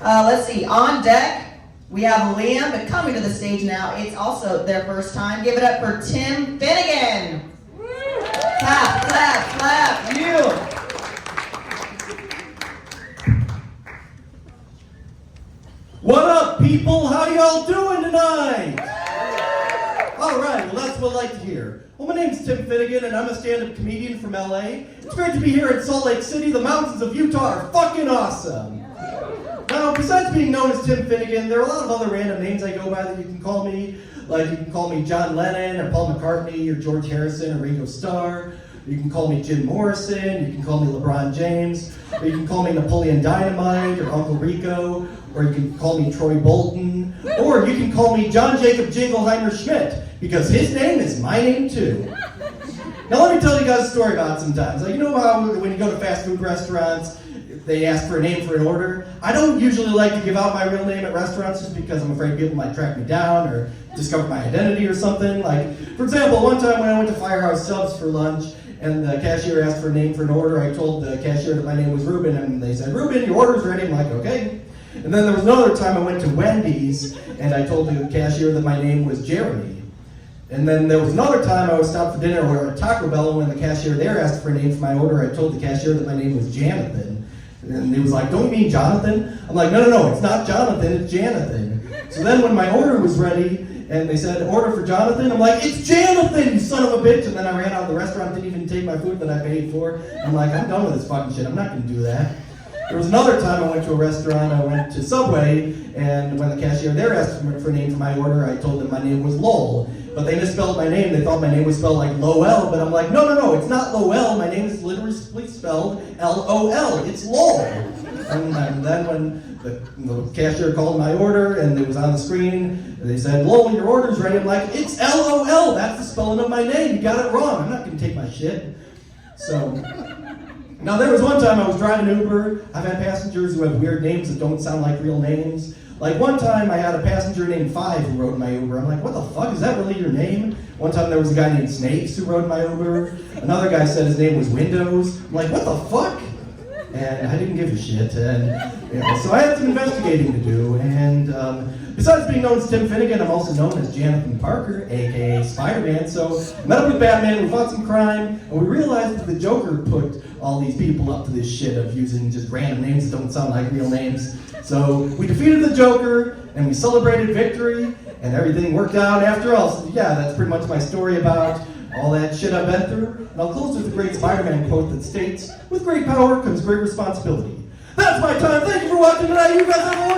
Let's see, on deck, we have Liam, but coming to the stage now, it's also their first time. Give it up for Tim Finnegan. Clap, clap, clap, you. What up, people? How y'all doing tonight? All right, well, that's what I like to hear. Well, my name's Tim Finnegan, and I'm a stand-up comedian from LA. It's great to be here in Salt Lake City. The mountains of Utah are fucking awesome. Now, besides being known as Tim Finnegan, there are a lot of other random names I go by that you can call me. Like, you can call me John Lennon, or Paul McCartney, or George Harrison, or Ringo Starr. You can call me Jim Morrison, you can call me LeBron James, or you can call me Napoleon Dynamite, or Uncle Rico, or you can call me Troy Bolton, or you can call me John Jacob Jingleheimer Schmidt, because his name is my name too. Now let me tell you guys a story about it sometimes. Like, you know how when you go to fast food restaurants, they ask for a name for an order? I don't usually like to give out my real name at restaurants just because I'm afraid people might track me down or discover my identity or something. Like, for example, one time when I went to Firehouse Subs for lunch, and the cashier asked for a name for an order, I told the cashier that my name was Ruben, and they said, "Ruben, your order's ready." I'm like, "Okay." And then there was another time I went to Wendy's, and I told the cashier that my name was Jeremy. And then there was another time I was stopped for dinner or at Taco Bell, and when the cashier there asked for a name for my order, I told the cashier that my name was Jonathan. And he was like, "Don't you mean Jonathan?" I'm like, no, it's not Jonathan, it's Jonathan. So then when my order was ready, and they said, "Order for Jonathan," I'm like, "It's Jonathan, you son of a bitch!" And then I ran out of the restaurant, didn't even take my food that I paid for. I'm like, I'm done with this fucking shit, I'm not gonna do that. There was another time I went to a restaurant, I went to Subway, and when the cashier there asked for a name for my order, I told them my name was Lowell. But they misspelled my name, they thought my name was spelled like Lowell, but I'm like, no, it's not Lowell, my name is literally spelled L-O-L, it's Lowell. And then when the cashier called my order and it was on the screen, they said, "Lowell, your order's ready." I'm like, "It's L-O-L, that's the spelling of my name, you got it wrong, I'm not gonna take my shit." So, now there was one time I was driving Uber. I've had passengers who have weird names that don't sound like real names. Like one time I had a passenger named Five who rode my Uber. I'm like, "What the fuck, is that really your name?" One time there was a guy named Snakes who rode my Uber. Another guy said his name was Windows. I'm like, "What the fuck?" And I didn't give a shit, and so I had some investigating to do, and besides being known as Tim Finnegan, I'm also known as Jonathan Parker, aka Spider-Man. So I met up with Batman, we fought some crime, and we realized that the Joker put all these people up to this shit of using just random names that don't sound like real names. So we defeated the Joker, and we celebrated victory, and everything worked out after all. So yeah, that's pretty much my story about all that shit I've been through. And I'll close with a great Spider-Man quote that states, "With great power comes great responsibility." That's my time. Thank you for watching tonight. You guys have a